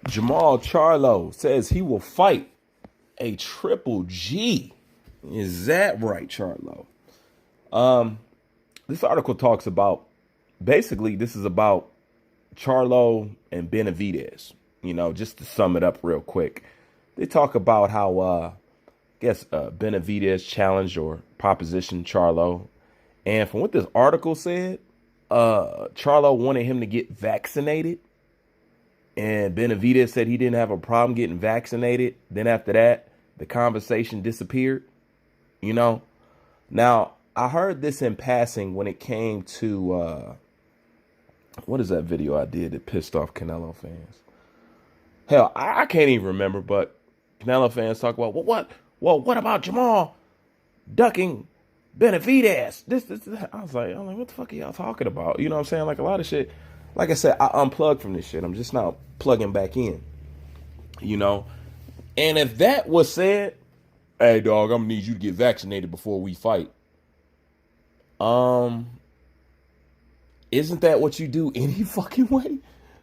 Jermell Charlo says he will fight a triple G. Is that right, Charlo? This article talks about basically this is about Charlo and Benavidez. Just to sum it up real quick, they talk about how Benavidez challenged or propositioned Charlo, and from what this article said, Charlo wanted him to get vaccinated. And Benavidez said he didn't have a problem getting vaccinated. Then after that, the conversation disappeared. Now I heard this in passing when it came to what is that video I did that pissed off Canelo fans? Hell, I can't even remember. But Canelo fans talk about what about Jermell ducking Benavidez? This. I was like, what the fuck are y'all talking about? You know what I'm saying? Like a lot of shit. Like I said, I unplugged from this shit. I'm just now plugging back in. And if that was said, hey dog, I'm gonna need you to get vaccinated before we fight. Isn't that what you do any fucking way?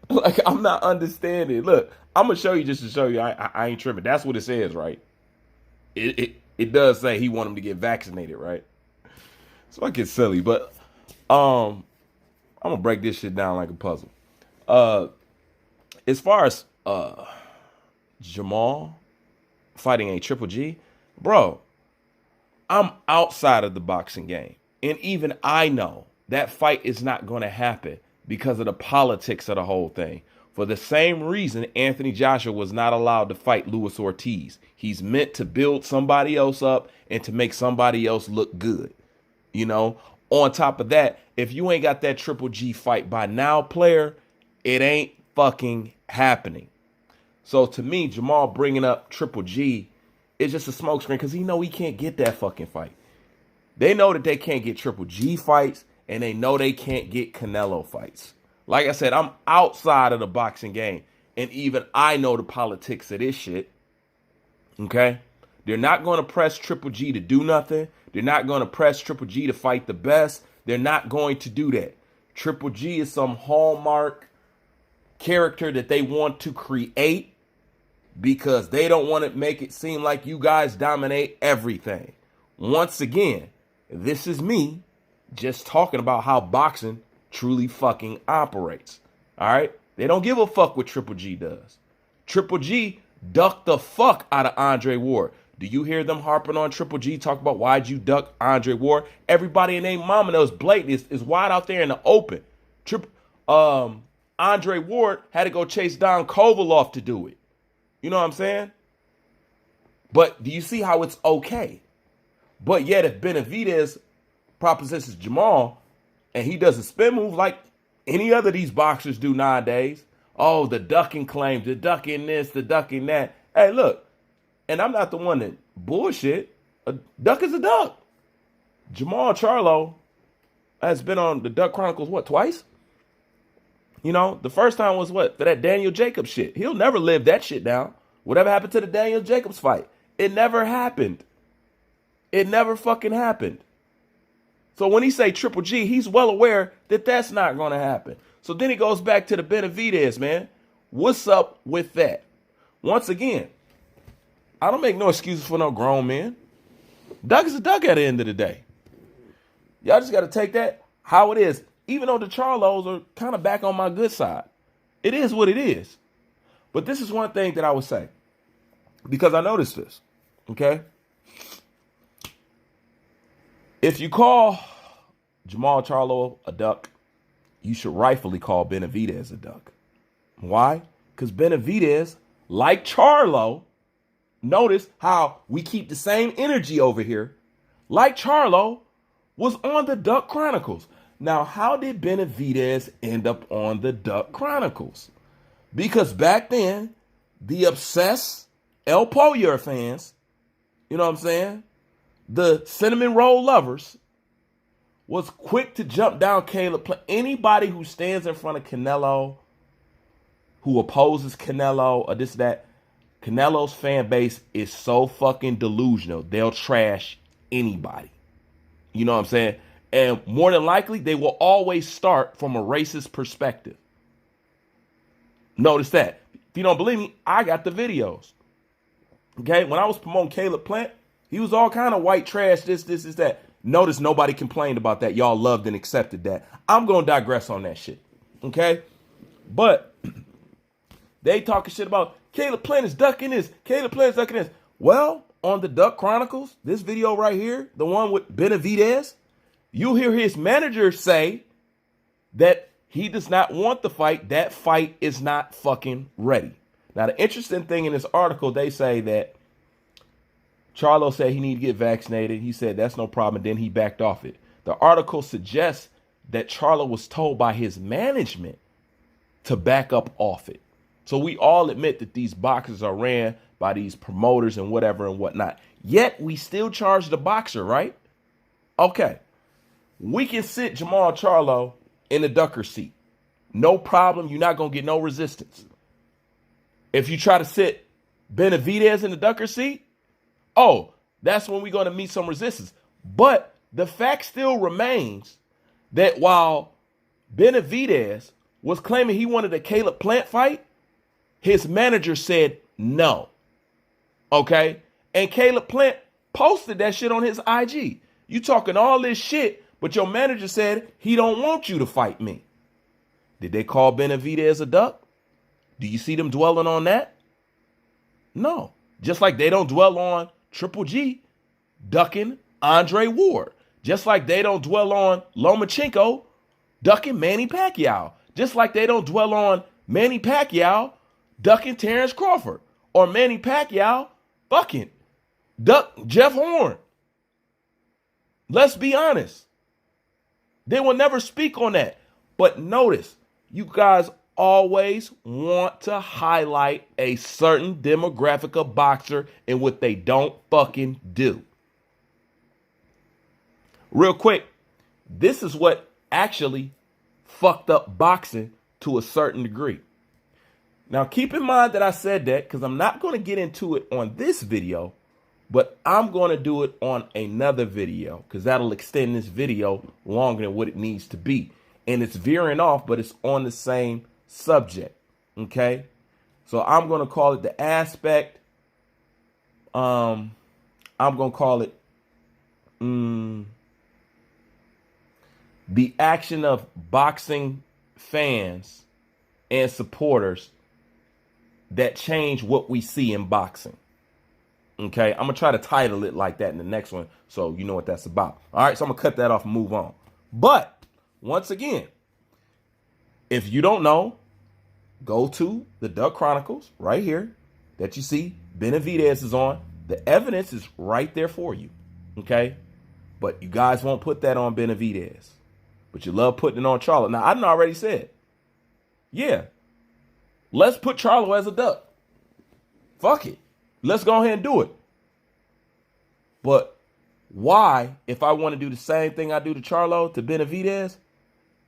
Like, I'm not understanding. Look, I'm gonna show you just to show you I ain't tripping. That's what it says, right? It does say he want him to get vaccinated, right? So I get silly, but I'm gonna break this shit down like a puzzle. As far as Jermell fighting a triple G, bro, I'm outside of the boxing game. And even I know that fight is not going to happen because of the politics of the whole thing. For the same reason Anthony Joshua was not allowed to fight Luis Ortiz. He's meant to build somebody else up and to make somebody else look good. On top of that, if you ain't got that triple G fight by now, player, it ain't fucking happening. So to me, Jermell bringing up triple G is just a smokescreen because he can't get that fucking fight. They know that they can't get triple G fights, and they know they can't get Canelo fights. Like I said, I'm outside of the boxing game, and even I know the politics of this shit. Okay? They're not going to press Triple G to do nothing. They're not going to press Triple G to fight the best. They're not going to do that. Triple G is some hallmark character that they want to create because they don't want to make it seem like you guys dominate everything. Once again, this is me just talking about how boxing truly fucking operates. All right? They don't give a fuck what Triple G does. Triple G ducked the fuck out of Andre Ward. Do you hear them harping on Triple G, talk about why'd you duck Andre Ward? Everybody in their mama knows blatant is wide out there in the open. Andre Ward had to go chase Don Kovaloff to do it. You know what I'm saying? But do you see how it's okay? But yet if Benavidez propositions Jermell and he does a spin move like any other of these boxers do nowadays, oh, the ducking claims, the ducking this, the ducking that. Hey, look, and I'm not the one that bullshit. A duck is a duck. Jermell Charlo has been on the Duck Chronicles, twice? The first time was for that Daniel Jacobs shit. He'll never live that shit down. Whatever happened to the Daniel Jacobs fight? It never happened. It never fucking happened. So when he say Triple G, he's well aware that that's not going to happen. So then he goes back to the Benavidez, man. What's up with that? Once again, I don't make no excuses for no grown men. Duck is a duck at the end of the day. Y'all just got to take that how it is. Even though the Charlos are kind of back on my good side. It is what it is. But this is one thing that I would say. Because I noticed this. Okay? If you call Jermell Charlo a duck, you should rightfully call Benavidez a duck. Why? Because Benavidez, like Charlo, notice how we keep the same energy over here. Like Charlo, was on the Duck Chronicles. Now, how did Benavidez end up on the Duck Chronicles? Because back then, the obsessed El Pollo fans, you know what I'm saying? The cinnamon roll lovers was quick to jump down Caleb. Anybody who stands in front of Canelo, who opposes Canelo or this, that, Canelo's fan base is so fucking delusional. They'll trash anybody. You know what I'm saying? And more than likely, they will always start from a racist perspective. Notice that. If you don't believe me, I got the videos. Okay, when I was promoting Caleb Plant, he was all kind of white trash, this, that. Notice nobody complained about that. Y'all loved and accepted that. I'm going to digress on that shit. Okay? But they talking shit about Caleb Plant is ducking this. Caleb Plant is ducking this. Well, on the Duck Chronicles, this video right here, the one with Benavidez, you hear his manager say that he does not want the fight. That fight is not fucking ready. Now, the interesting thing in this article, they say that Charlo said he needed to get vaccinated. He said that's no problem. Then he backed off it. The article suggests that Charlo was told by his management to back up off it. So we all admit that these boxers are ran by these promoters and whatever and whatnot. Yet we still charge the boxer, right? Okay. We can sit Jermell Charlo in the ducker seat. No problem. You're not going to get no resistance. If you try to sit Benavidez in the ducker seat, oh, that's when we're going to meet some resistance. But the fact still remains that while Benavidez was claiming he wanted a Caleb Plant fight, his manager said no. Okay? And Caleb Plant posted that shit on his IG. You talking all this shit, but your manager said he don't want you to fight me. Did they call Benavidez a duck? Do you see them dwelling on that? No. Just like they don't dwell on Triple G ducking Andre Ward. Just like they don't dwell on Lomachenko ducking Manny Pacquiao. Just like they don't dwell on Manny Pacquiao ducking Terrence Crawford. Or Manny Pacquiao fucking duck Jeff Horn. Let's be honest. They will never speak on that. But notice, you guys always want to highlight a certain demographic of boxer and what they don't fucking do. Real quick, this is what actually fucked up boxing to a certain degree. Now, keep in mind that I said that because I'm not going to get into it on this video, but I'm going to do it on another video because that'll extend this video longer than what it needs to be. And it's veering off, but it's on the same subject. Okay? So I'm going to call it the aspect. I'm going to call it the action of boxing fans and supporters that change what we see in boxing. Okay, I'm going to try to title it like that in the next one so you know what that's about. All right, so I'm going to cut that off and move on. But once again, if you don't know, go to the Duck Chronicles right here that you see Benavidez is on. The evidence is right there for you. Okay, but you guys won't put that on Benavidez. But you love putting it on Charlo. Now, I done already said, yeah, let's put Charlo as a duck. Fuck it. Let's go ahead and do it. But why, if I want to do the same thing I do to Charlo, to Benavidez,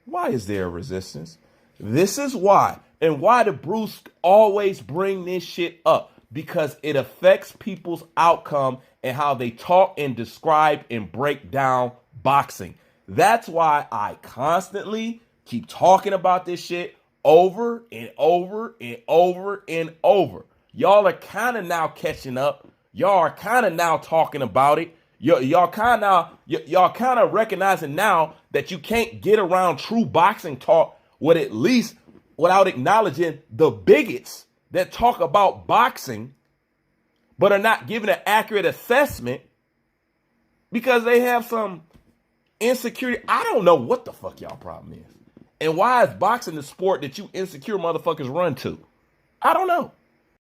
why is there a resistance? This is why. And why do Bruce always bring this shit up? Because it affects people's outcome and how they talk and describe and break down boxing. That's why I constantly keep talking about this shit over and over and over and over. Y'all are kind of now catching up. Y'all are kind of now talking about it. Y'all kind of recognizing now that you can't get around true boxing talk without acknowledging the bigots that talk about boxing but are not giving an accurate assessment because they have some insecurity. I don't know what the fuck y'all problem is. And why is boxing the sport that you insecure motherfuckers run to? I don't know.